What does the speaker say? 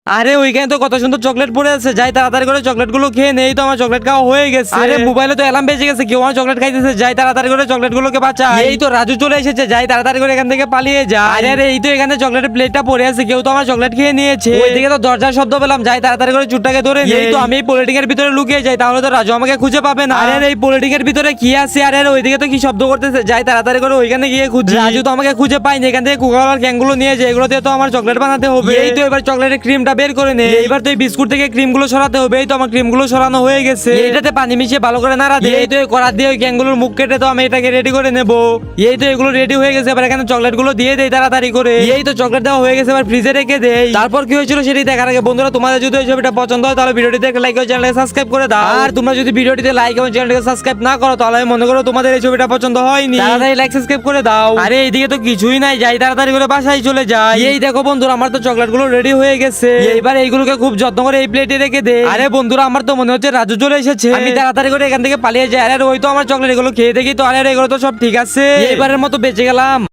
আরে ওইখানে তো কত সুন্দর চকলেট পড়ে আছে, যাই তাড়াতাড়ি করে চকলেট গুলো খেয়ে নেই। তো আমার চকলেট খাওয়া হয়ে গেছে। আরে মোবাইলে তো অ্যালার্ম বেজে গেছে, কেউ আমার চকলেট খাইতেছে, যাই তাড়াতাড়ি করে চকলেট গুলোকে বাঁচা। এই তো রাজু চলে এসেছে, যাই তাড়াতাড়ি করে এখান থেকে পালিয়ে যায়। আরে আরে এই তো এখানে চকলেটের প্লেটটা পড়ে আছে, কেউ তো আমার চকলেট খেয়ে নিয়েছে। ওইদিকে তো দরজার শব্দ পেলাম, যাই তাড়াতাড়ি করে চুরটাকে ধরে নেই। এই তো আমি এই পলিটিং এর ভিতরে লুকিয়ে যাই, তাহলে তো রাজু আমাকে খুঁজে পাবে না। আরে এই পলিটিং এর ভিতরে কি আছে? আরে ওইদিকে তো কি শব্দ করতেছে, যাই তাড়াতাড়ি করে ওইখানে গিয়ে খুঁজি। রাজু তো আমাকে খুঁজে পাইনি, এখান থেকে কোকাকোলার ক্যানগুলো নিয়ে যায়, এগুলো দিয়ে তো আমার চকলেট বানাতে হবে। এই তো এবার চকলেটের ক্রিমটা বের করে নে। এবার তো এই বিস্কুট থেকে ক্রিম গুলো সরাতে হবে। এই তো আমার ক্রিম গুলো সরানো হয়ে গেছে, এটাতে পানি মিশিয়ে ভালো করে নাড়া দিয়ে এই তো কড়া দিয়ে ওই ক্যানগুলোর মুখ কেটে তো আমি এটাকে রেডি করে নেব। এই তো এগুলো রেডি হয়ে গেছে, এবার এখানে চকলেট গুলো দিয়ে দেই তাড়াতাড়ি করে। এই তো চকলেট দেওয়া হয়ে গেছে, এবার ফ্রিজে রেখে দেই। তারপর কি হয়েছিল সেটি দেখার আগে বন্ধুরা, তোমাদের যদি এই ছবিটা পছন্দ হয় তাহলে ভিডিওটিতে একটা লাইক করে চ্যানেলকে সাবস্ক্রাইব করে দাও। আর তোমরা যদি ভিডিওটিতে লাইক এবং চ্যানেলকে সাবস্ক্রাইব না করো তাহলে আমি মনে করো তোমাদের এই ছবিটা পছন্দ হয়নি। তাড়াতাড়ি লাইক সাবস্ক্রাইব করে দাও। আরে এইদিকে তো কিছুই নাই, যাই তাড়াতাড়ি করে বাসায় চলে যাই। এই দেখো বন্ধুরা, আমার তো চকলেট গুলো রেডি হয়ে গেছে। এইবার এইগুলোকে খুব যত্ন করে এই প্লেটে রেখে দে। আরে বন্ধুরা, আমার তো মনে হচ্ছে রাজু চলে এসেছে, আমি তাড়াতাড়ি করে এখান থেকে পালিয়ে যাই। আরে ওই তো আমার চকলেট এগুলো খেয়ে দেখি তো, আরে এগুলো তো সব ঠিক আছে, এবারের মতো বেঁচে গেলাম।